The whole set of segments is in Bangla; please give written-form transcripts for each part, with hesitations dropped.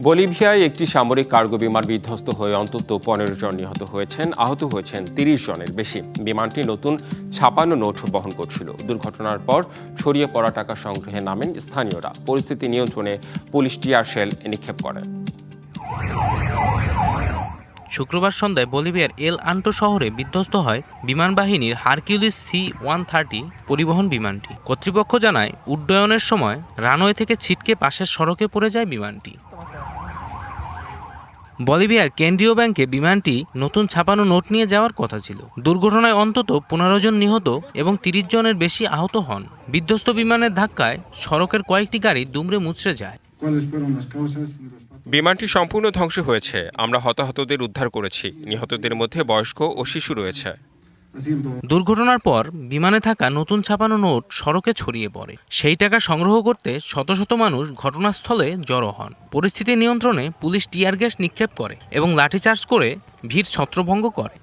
বলিভিয়ায় একটি সামরিক কার্গো বিমান বিধ্বস্ত হয়ে অন্তত ১৫ জন নিহত হয়েছেন, আহত হয়েছেন ৩০ জনের বেশি। বিমানটি নতুন ছাপানো নোট বহন করছিল। দুর্ঘটনার পর ছড়িয়ে পড়া টাকা সংগ্রহে নামেন স্থানীয়রা। পরিস্থিতি নিয়ন্ত্রণে পুলিশ টিয়ার শেল নিক্ষেপ করে। শুক্রবার সন্ধ্যায় বলিভিয়ার এল আন্টো শহরে বিধ্বস্ত হয় বিমান বাহিনীর হারকিউলিস C-130 পরিবহন বিমানটি। কর্তৃপক্ষ জানায়, উড্ডয়নের সময় রানওয়ে থেকে ছিটকে পাশের সড়কে পড়ে যায় বিমানটি। বলিভিয়ার কেন্দ্রীয় ব্যাংকে বিমানটি নতুন ছাপানো নোট নিয়ে যাওয়ার কথা ছিল। দুর্ঘটনায় অন্তত ১৫ জন নিহত এবং ৩০ জনের বেশি আহত হন। বিধ্বস্ত বিমানের ধাক্কায় সড়কের কয়েকটি গাড়ি দুমড়ে মুচড়ে যায়। বিমানটি সম্পূর্ণ ধ্বংস হয়েছে। আমরা হতাহতদের উদ্ধার করেছি। নিহতদের মধ্যে বয়স্ক ও শিশু রয়েছে। দুর্ঘটনার পর বিমানে থাকা নতুন ছাপানো নোট সড়কে ছড়িয়ে পড়ে। সেই টাকা সংগ্রহ করতে শত শত মানুষ ঘটনাস্থলে জড়ো হন। পরিস্থিতি নিয়ন্ত্রণে পুলিশ টিয়ার গ্যাস নিক্ষেপ করে এবং লাঠিচার্জ করে ভিড় ছত্রভঙ্গ করে।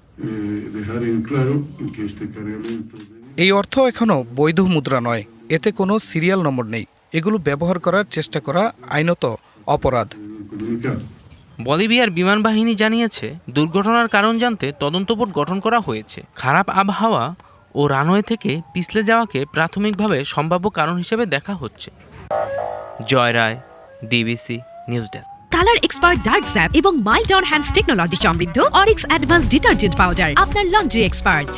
এই অর্থ এখনও বৈধ মুদ্রা নয়। এতে কোনো সিরিয়াল নম্বর নেই। এগুলো ব্যবহার করার চেষ্টা করা আইনত অপরাধ। বলিভিয়ার বিমান বাহিনী জানিয়েছে, দুর্ঘটনার কারণ জানতে তদন্ত বোর্ড গঠন করা হয়েছে। খারাপ আবহাওয়া ও রানওয়ে থেকে পিছলে যাওয়াকে প্রাথমিকভাবে সম্ভাব্য কারণ হিসেবে দেখা হচ্ছে। Joy Roy, DBC news desk. Colour expert dark স্যাপ এবং মাইল্ড অন হ্যান্ডস টেকনোলজি সমৃদ্ধ অরিক্স অ্যাডভান্স ডিটারজেন্ট পাউডার আপনার লন্ড্রি এক্সপার্ট।